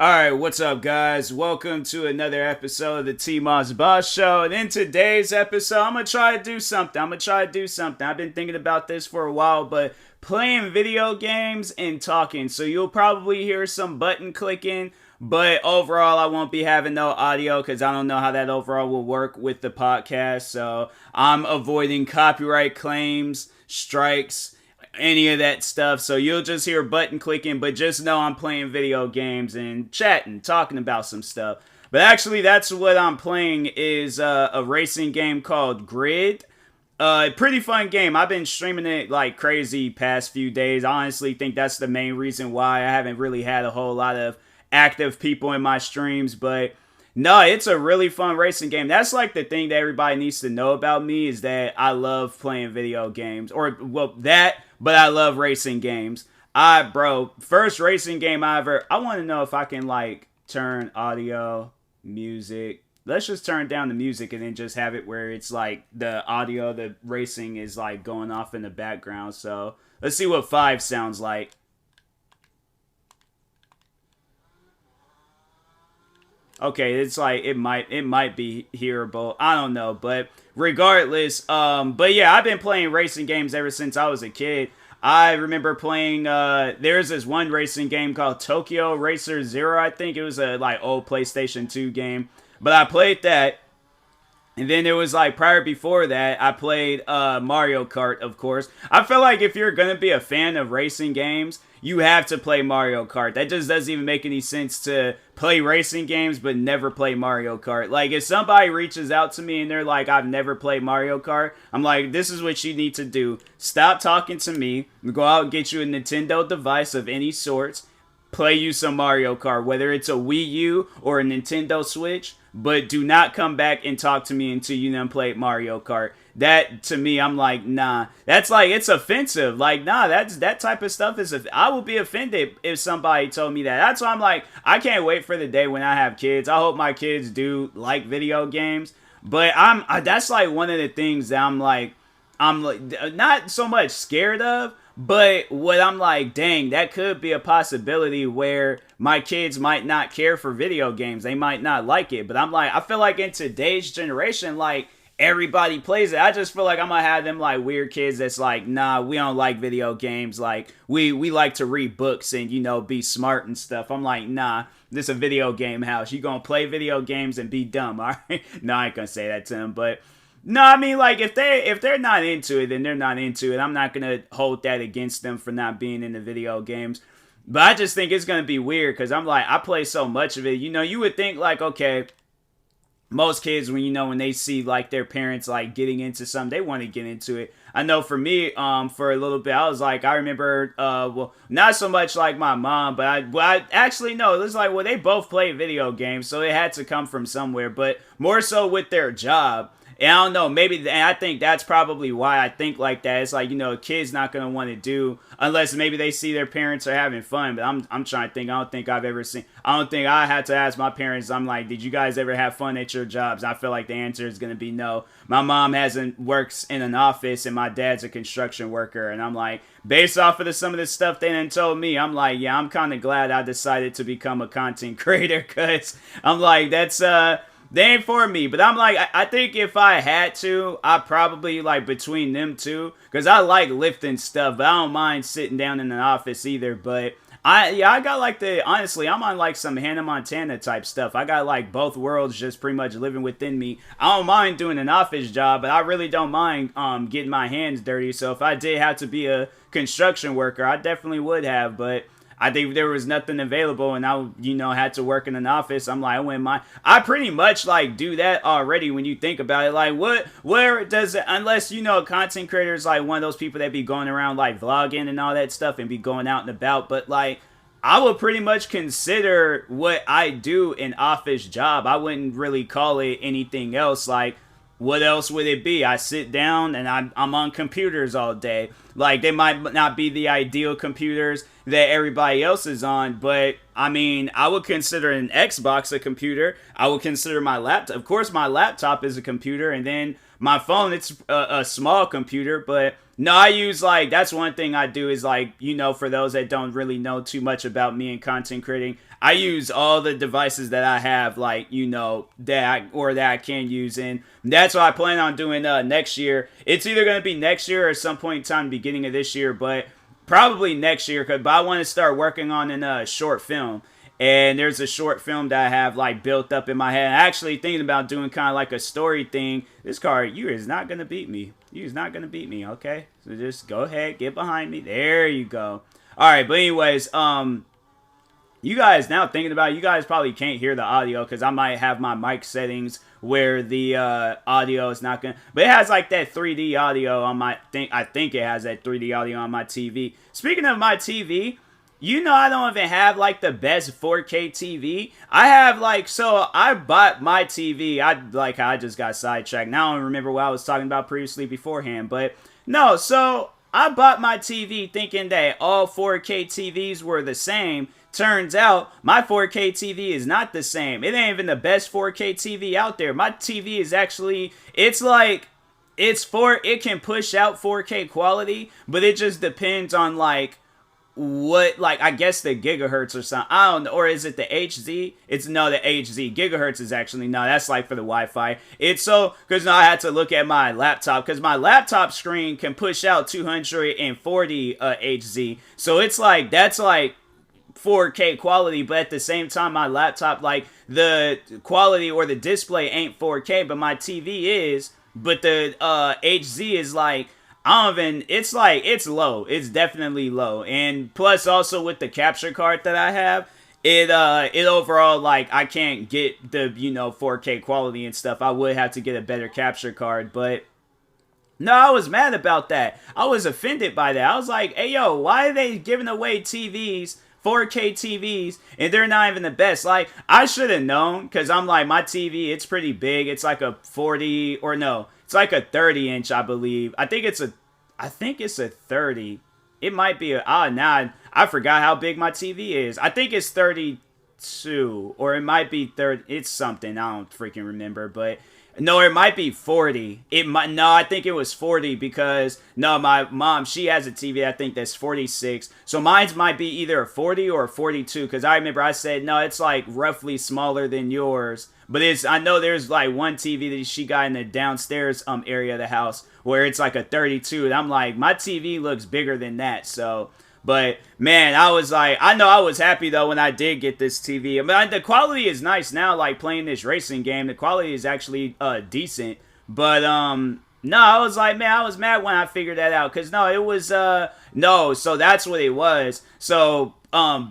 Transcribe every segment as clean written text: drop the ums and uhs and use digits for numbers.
Alright, what's up, guys? Welcome to another episode of the TMossBoss Show. And in today's episode, I'm going to try to do something. I've been thinking about this for a while, but playing video games and talking. So you'll probably hear some button clicking, but overall, I won't be having no audio because I don't know how that overall will work with the podcast. So I'm avoiding copyright claims, strikes, any of that stuff, so you'll just hear button clicking, but just know I'm playing video games and chatting, talking about some stuff. But actually, that's what I'm playing is a racing game called Grid. Pretty fun game. I've been streaming it like crazy past few days. I honestly think that's the main reason why I haven't really had a whole lot of active people in my streams, but no, it's a really fun racing game. That's like the thing that everybody needs to know about me is that I love playing video games. But I love racing games. First racing game I want to know if I can like turn audio, music. Let's just turn down the music and then just have it where it's like the audio, the racing is like going off in the background. So let's see what 5 sounds like. Okay, it's like it might be hearable. I don't know, but regardless, but yeah, I've been playing racing games ever since I was a kid. I remember playing there's this one racing game called Tokyo Racer Zero, I think. It was a like old PlayStation 2 game. But I played that. And then it was like before that, I played Mario Kart, of course. I feel like if you're going to be a fan of racing games, you have to play Mario Kart. That just doesn't even make any sense to play racing games but never play Mario Kart. Like, if somebody reaches out to me and they're like, I've never played Mario Kart, I'm like, this is what you need to do. Stop talking to me. Go out and get you a Nintendo device of any sorts. Play you some Mario Kart, whether it's a Wii U or a Nintendo Switch, but do not come back and talk to me until you done played Mario Kart. That, to me, I'm like, nah. That's like, it's offensive. Like, nah, that type of stuff is, I will be offended if somebody told me that. That's why I'm like, I can't wait for the day when I have kids. I hope my kids do like video games. But that's like one of the things that I'm like, not so much scared of, but what I'm like, dang, that could be a possibility where my kids might not care for video games. They might not like it. But I'm like, I feel like in today's generation, like, everybody plays it. I just feel like I'm gonna have them like weird kids that's like, nah, we don't like video games. Like, we like to read books and, you know, be smart and stuff. I'm like, nah, this is a video game house. You gonna play video games and be dumb, alright? No, I ain't gonna say that to them, but no, I mean, like, if they're not into it, then they're not into it. I'm not gonna hold that against them for not being into video games. But I just think it's gonna be weird because I'm like, I play so much of it. You know, you would think like, okay, most kids, when they see like their parents like getting into something, they want to get into it. I know for me, for a little bit, I was like, I remember, well, not so much like my mom, but I actually no, it was like, well, they both play video games, so it had to come from somewhere, but more so with their job. And I don't know, and I think that's probably why I think like that. It's like, you know, a kid's not going to want to do, unless maybe they see their parents are having fun. But I'm trying to think, I don't think I had to ask my parents, I'm like, did you guys ever have fun at your jobs? I feel like the answer is going to be no. My mom works in an office and my dad's a construction worker. And I'm like, based off of some of the stuff they done told me, I'm like, yeah, I'm kind of glad I decided to become a content creator because I'm like, they ain't for me. But I'm like, I think if I had to, I probably like between them two, because I like lifting stuff, but I don't mind sitting down in an office either. But I got like honestly, I'm on like some Hannah Montana type stuff. I got like both worlds just pretty much living within me. I don't mind doing an office job, but I really don't mind getting my hands dirty. So if I did have to be a construction worker, I definitely would have. But I think there was nothing available and I, had to work in an office. I'm like, I wouldn't mind. I pretty much like do that already when you think about it. Like, where does it, unless, content creators like one of those people that be going around like vlogging and all that stuff and be going out and about. But like, I would pretty much consider what I do an office job. I wouldn't really call it anything else. Like, what else would it be? I sit down and I'm on computers all day. Like, they might not be the ideal computers that everybody else is on, but I mean, I would consider an Xbox a computer. I would consider my laptop. Of course, my laptop is a computer, and then my phone, it's a small computer, but no, I use that's one thing I do is for those that don't really know too much about me and content creating, I use all the devices that I have, like, you know, that I can use, and that's what I plan on doing next year. It's either going to be next year or some point in time, beginning of this year, but probably next year. But I want to start working on a short film. And there's a short film that I have like built up in my head. I'm actually thinking about doing kind of like a story thing. This card, you is not gonna beat me. You is not gonna beat me. Okay, so just go ahead, get behind me. There you go. All right, but anyways, you guys now thinking about it, you guys probably can't hear the audio because I might have my mic settings where the audio is not gonna, but it has like that 3D audio on my I think it has that 3D audio on my TV. Speaking of my TV, you know I don't even have like the best 4K TV. I have like, so I bought my TV. I just got sidetracked. Now I don't remember what I was talking about previously beforehand, but no, so I bought my TV thinking that all 4K TVs were the same. Turns out my 4K TV is not the same. It ain't even the best 4K TV out there. My TV is actually, it can push out 4K quality, but it just depends on like what, like, I guess the gigahertz or something. I don't know. Or is it the HZ? It's no, the HZ. Gigahertz is actually, no, that's like for the Wi-Fi. It's so, because now I had to look at my laptop, because my laptop screen can push out 240 HZ. So it's like, that's like 4K quality, but at the same time, my laptop, like, the quality or the display ain't 4K, but my TV is, but the HZ is like, I don't even, it's like, it's low. It's definitely low. And plus also with the capture card that I have, it overall, like, I can't get the, you know, 4K quality and stuff. I would have to get a better capture card, but no, I was mad about that. I was offended by that. I was like, hey, yo, why are they giving away TVs, 4K TVs, and they're not even the best? Like, I should have known, because I'm like, my TV, it's pretty big. It's like a 40, or no, it's like a 30-inch, I believe. I think it's a 30. It might be now I forgot how big my TV is. I think it's 32, or it might be 30. It's something. I don't freaking remember, but no, it might be 40. I think it was 40 because, no, my mom, she has a TV, I think that's 46. So mine's might be either a 40 or a 42, because I remember I said, no, it's like roughly smaller than yours. But I know there's like one TV that she got in the downstairs area of the house where it's like a 32. And I'm like, my TV looks bigger than that. So, but man, I was like, I know I was happy though when I did get this TV. I mean, the quality is nice now, like playing this racing game. The quality is actually decent. But no, I was like, man, I was mad when I figured that out. Because no, it was, no, so that's what it was. So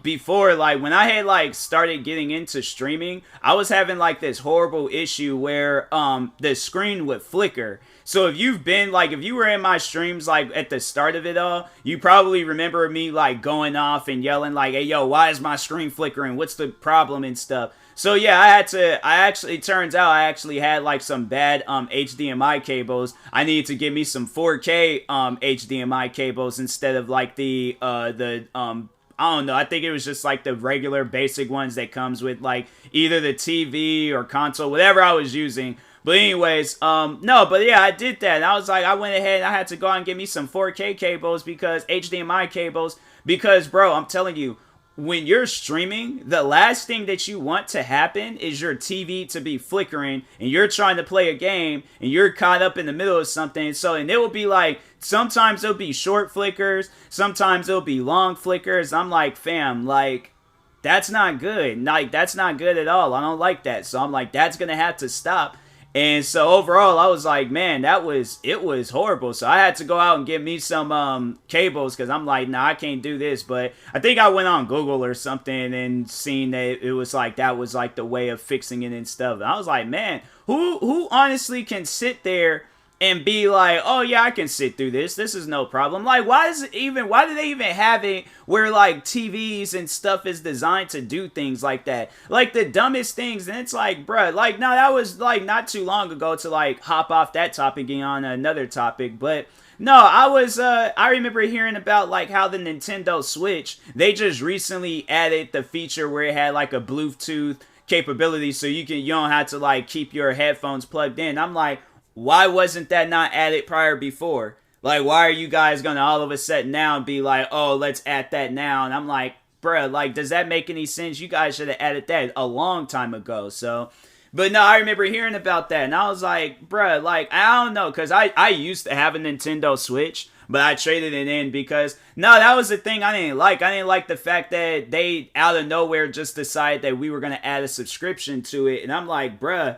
before, like, when I had like started getting into streaming, I was having like this horrible issue where the screen would flicker. So if you were in my streams like at the start of it all, you probably remember me like going off and yelling like, hey yo, why is my screen flickering? What's the problem and stuff? So yeah, it turns out I actually had like some bad HDMI cables. I needed to get me some 4K HDMI cables instead of like the I don't know, I think it was just like the regular basic ones that comes with like either the TV or console, whatever I was using. But anyways, no, but yeah, I did that. And I was like, I went ahead and I had to go out and get me some 4K cables, because HDMI cables, because bro, I'm telling you, when you're streaming, the last thing that you want to happen is your TV to be flickering and you're trying to play a game and you're caught up in the middle of something. So, and it will be like, sometimes it'll be short flickers, sometimes it'll be long flickers. I'm like, fam, like, that's not good. Like, that's not good at all. I don't like that. So I'm like, that's going to have to stop. And so overall, I was like, man, it was horrible. So I had to go out and get me some cables, because I'm like, nah, I can't do this. But I think I went on Google or something and seen that it was like, that was like the way of fixing it and stuff. And I was like, man, who honestly can sit there and be like, oh yeah, I can sit through this. This is no problem. Like, why do they even have it where like TVs and stuff is designed to do things like that? Like the dumbest things. And it's like, bruh, like, no, that was like not too long ago to like hop off that topic and on another topic. But no, I remember hearing about like how the Nintendo Switch, they just recently added the feature where it had like a Bluetooth capability, so you don't have to like keep your headphones plugged in. I'm like, why wasn't that not added before? Like, why are you guys gonna all of a sudden now be like, oh, let's add that now? And I'm like, bruh, like, does that make any sense? You guys should have added that a long time ago. So, but no, I remember hearing about that, and I was like, bruh, like, I don't know, because I used to have a Nintendo Switch, but I traded it in because, no, that was the thing I didn't like. I didn't like the fact that they, out of nowhere, just decided that we were going to add a subscription to it, and I'm like, bruh,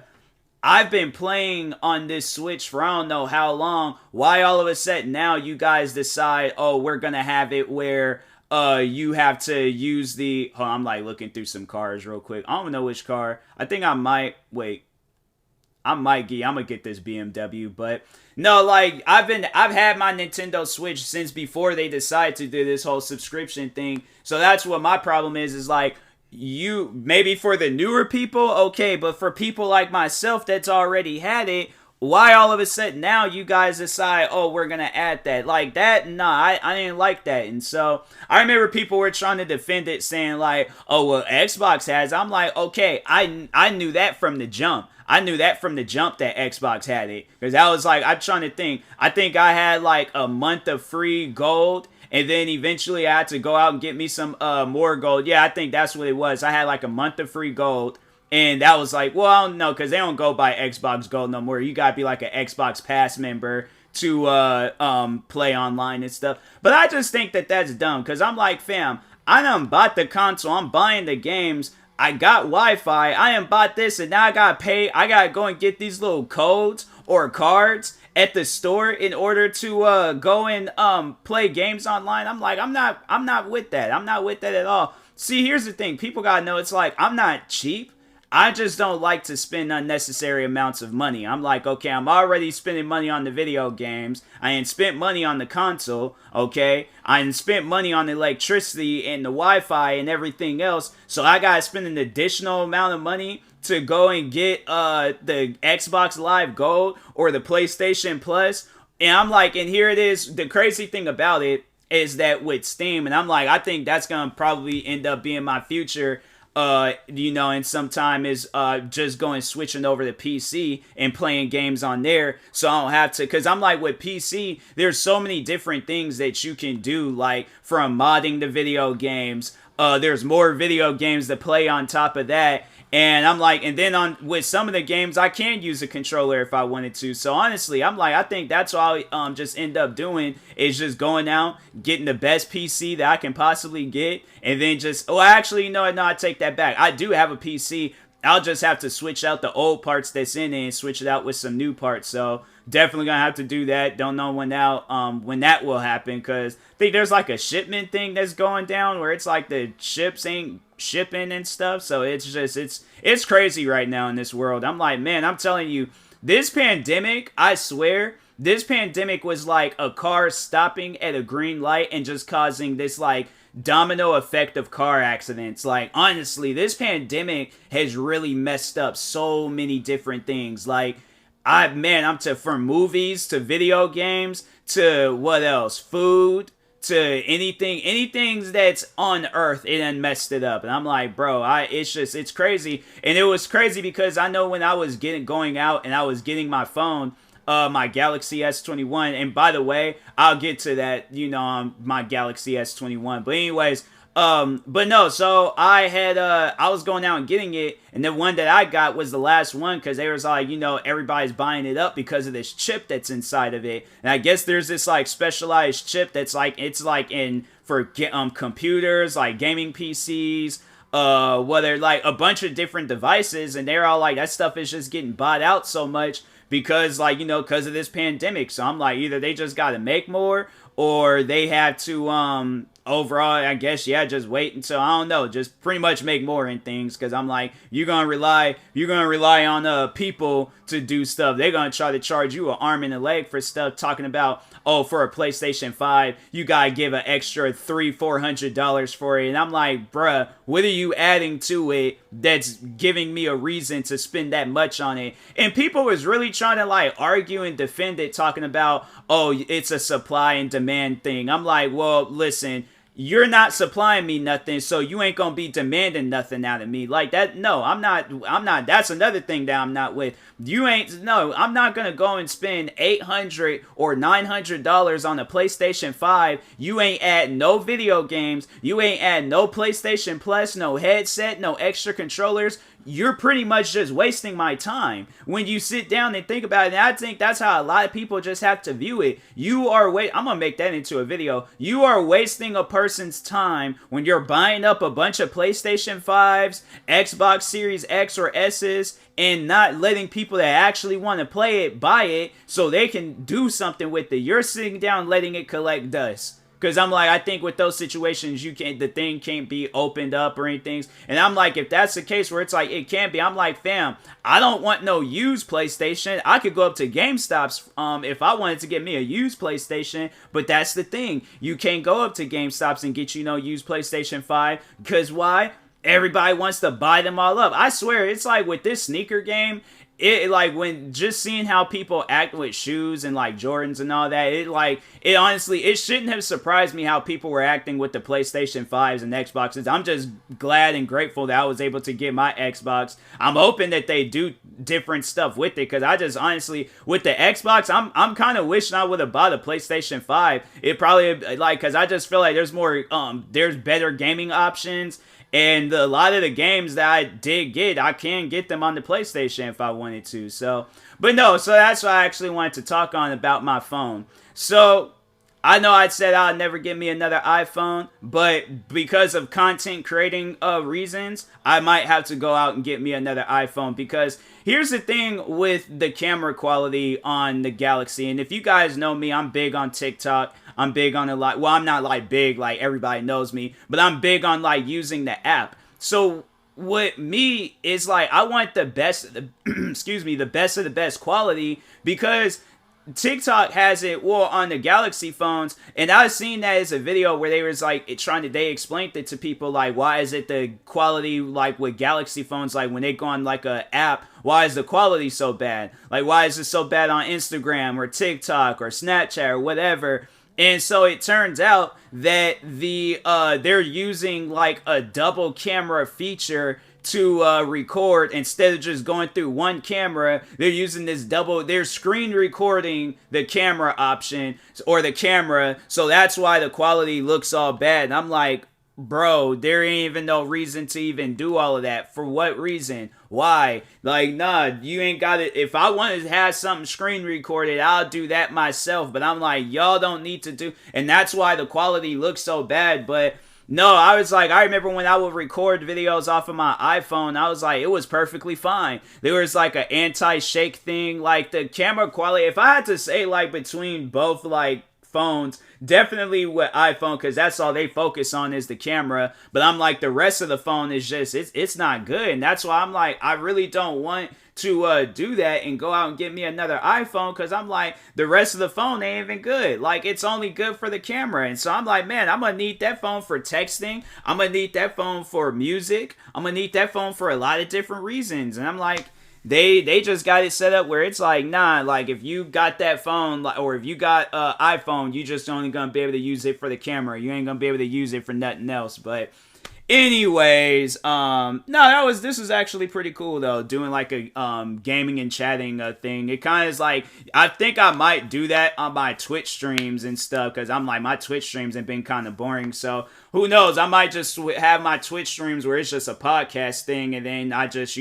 I've been playing on this Switch for I don't know how long. Why all of a sudden now you guys decide, oh, we're going to have it where you have to use the... Hold on, I'm like looking through some cars real quick. I don't know which car. I think I might... Wait. I'm going to get this BMW, but... No, like, I've had my Nintendo Switch since before they decided to do this whole subscription thing. So that's what my problem is like... You maybe for the newer people, okay, but for people like myself that's already had it, why all of a sudden now you guys decide, oh, we're gonna add that? Like that? Nah, I didn't like that. And so I remember people were trying to defend it, saying like, oh well, Xbox has. I'm like, okay, I knew that from the jump. I knew that from the jump that Xbox had it, because I was like, I'm trying to think. I think I had like a month of free gold. And then eventually I had to go out and get me some more gold. Yeah, I think that's what it was. I had like a month of free gold. And that was like, well, I don't know, because they don't go by Xbox Gold no more. You got to be like an Xbox Pass member to play online and stuff. But I just think that that's dumb, because I'm like, fam, I done bought the console. I'm buying the games. I got Wi-Fi. I done bought this, and now I got to pay. I got to go and get these little codes or cards at the store in order to go and play games online. I'm like, I'm not with that. I'm not with that at all. See, here's the thing. People gotta know, it's like, I'm not cheap. I just don't like to spend unnecessary amounts of money. I'm like, okay, I'm already spending money on the video games. I ain't spent money on the console, okay? I ain't spent money on the electricity and the Wi-Fi and everything else. So I gotta spend an additional amount of money to go and get the Xbox Live Gold or the PlayStation Plus. And I'm like, and here it is. The crazy thing about it is that with Steam, and I'm like, I think that's gonna probably end up being my future, and sometime is just going switching over to PC and playing games on there, so I don't have to, because I'm like, with PC, there's so many different things that you can do, like from modding the video games, there's more video games to play on top of that. And I'm like, and then with some of the games, I can use a controller if I wanted to. So honestly, I'm like, I think that's all I'll just end up doing, is just going out, getting the best PC that I can possibly get, and then just, oh, actually, no, I take that back. I do have a PC. I'll just have to switch out the old parts that's in it and switch it out with some new parts. So definitely gonna have to do that. Don't know when that will happen, because I think there's like a shipment thing that's going down where it's like the ships ain't shipping and stuff. So it's just it's crazy right now in this world. I'm like, man, I'm telling you, this pandemic, I swear, this pandemic was like a car stopping at a green light and just causing this like domino effect of car accidents. Like, honestly, this pandemic has really messed up so many different things. Like, I'm from movies to video games to what else? Food to anything that's on earth, it done messed it up. And I'm like, bro, it's crazy. And it was crazy because I know when I was going out and I was getting my phone, my Galaxy S21, and by the way, I'll get to that, my Galaxy S21. But anyways, but no, so I was going out and getting it, and the one that I got was the last one, because they was like, everybody's buying it up because of this chip that's inside of it. And I guess there's this like specialized chip that's like, it's like for computers, like gaming PCs, whether like a bunch of different devices, and they're all like, that stuff is just getting bought out so much because like, because of this pandemic. So I'm like, either they just got to make more, or they have to, overall, I guess, yeah, just wait until, I don't know, just pretty much make more in things, because I'm like, you're gonna rely on people to do stuff. They're gonna try to charge you an arm and a leg for stuff, talking about, oh, for a PlayStation 5, you gotta give an extra $300-$400 for it. And I'm like, bruh, what are you adding to it that's giving me a reason to spend that much on it? And people was really trying to like argue and defend it, talking about, oh, it's a supply and demand thing. I'm like, well, listen, you're not supplying me nothing, so you ain't gonna be demanding nothing out of me like that. No, I'm not. That's another thing that I'm not with. You ain't. No, I'm not gonna go and spend $800 or $900 on a PlayStation 5. You ain't add no video games. You ain't add no PlayStation Plus, no headset, no extra controllers. You're pretty much just wasting my time when you sit down and think about it. And I think that's how a lot of people just have to view it. I'm gonna make that into a video. You are wasting a person's time when you're buying up a bunch of PlayStation 5s, Xbox Series X or S's, and not letting people that actually want to play it buy it so they can do something with it. You're sitting down letting it collect dust. Because I'm like, I think with those situations, the thing can't be opened up or anything. And I'm like, if that's the case where it's like, it can't be, I'm like, fam, I don't want no used PlayStation. I could go up to GameStop's if I wanted to get me a used PlayStation. But that's the thing. You can't go up to GameStop's and get you no used PlayStation 5. Because why? Everybody wants to buy them all up. I swear, it's like with this sneaker game, it like when just seeing how people act with shoes and like Jordans and all that, it honestly, it shouldn't have surprised me how people were acting with the PlayStation 5s and Xboxes. I'm just glad and grateful that I was able to get my Xbox. I'm hoping that they do different stuff with it, because I just honestly, with the Xbox, I'm kind of wishing I would have bought a PlayStation 5. It probably, like, because I just feel like there's better gaming options. And a lot of the games that I did get, I can get them on the PlayStation if I wanted to. So that's what I actually wanted to talk on about my phone. So I know I said I'd never get me another iPhone, but because of content creating reasons, I might have to go out and get me another iPhone. Because here's the thing with the camera quality on the Galaxy. And if you guys know me, I'm big on TikTok. I'm big on I'm not like big like everybody knows me, but I'm big on like using the app. So with me is like, I want the best of the the best of the best quality, because TikTok has it on the Galaxy phones, and I've seen that as a video where they was like they explained it to people, like, why is it the quality like with Galaxy phones, like when they go on like a app, why is the quality so bad? Like, why is it so bad on Instagram or TikTok or Snapchat or whatever? And so it turns out that they're using like a double camera feature to record. Instead of just going through one camera, they're using they're screen recording the camera option or the camera. So that's why the quality looks all bad. And I'm like, bro, there ain't even no reason to even do all of that. For what reason? Why? Like, nah, you ain't got it. If I wanted to have something screen recorded, I'll do that myself. But I'm like, y'all don't need to do. And that's why the quality looks so bad. But no, I was like, I remember when I would record videos off of my iPhone, I was like, it was perfectly fine. There was like an anti-shake thing. Like the camera quality, if I had to say like between both like phones, definitely with iPhone, because that's all they focus on is the camera. But I'm like, the rest of the phone is just, it's not good. And that's why I'm like, I really don't want to do that and go out and get me another iPhone, because I'm like, the rest of the phone ain't even good. Like, it's only good for the camera. And so I'm like, man, I'm gonna need that phone for texting. I'm gonna need that phone for music. I'm gonna need that phone for a lot of different reasons. And I'm like, They just got it set up where it's like, nah, like if you got that phone, or if you got iPhone, you just only gonna be able to use it for the camera. You ain't gonna be able to use it for nothing else. But anyways, this was actually pretty cool though, doing like a gaming and chatting thing. It kind of is like, I think I might do that on my Twitch streams and stuff, because I'm like, my Twitch streams have been kind of boring. So who knows, I might just have my Twitch streams where it's just a podcast thing, and then I just,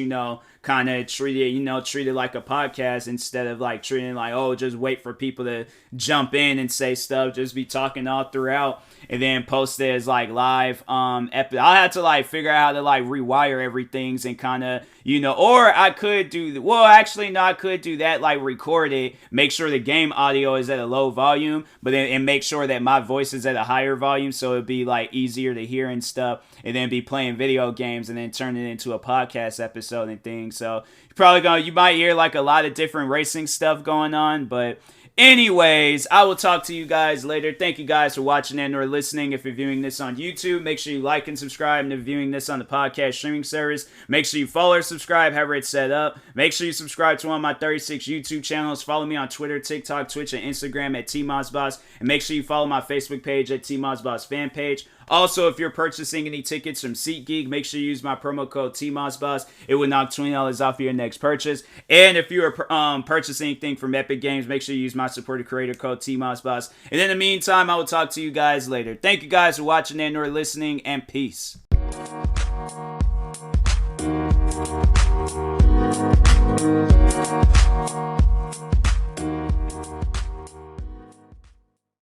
kind of treat it like a podcast, instead of like treating it like, oh, just wait for people to jump in and say stuff. Just be talking all throughout, and then post it as like live I'll have to like figure out how to like rewire everything and kind of, or I could do, I could do that, like record it, make sure the game audio is at a low volume, but then and make sure that my voice is at a higher volume, so it'd be like easier to hear and stuff, and then be playing video games and then turn it into a podcast episode and things. So you might hear like a lot of different racing stuff going on. But anyways, I will talk to you guys later. Thank you guys for watching and or listening. If you're viewing this on YouTube, make sure you like and subscribe. And if you're viewing this on the podcast streaming service, make sure you follow or subscribe, however it's set up. Make sure you subscribe to one of my 36 YouTube channels. Follow me on Twitter, TikTok, Twitch, and Instagram at TMossBoss. And make sure you follow my Facebook page at TMossBoss fan page. Also, if you're purchasing any tickets from SeatGeek, make sure you use my promo code TMossBoss. It will knock $20 off your next purchase. And if you are purchasing anything from Epic Games, make sure you use my supported creator code TMossBoss. And in the meantime, I will talk to you guys later. Thank you guys for watching and or listening, and peace.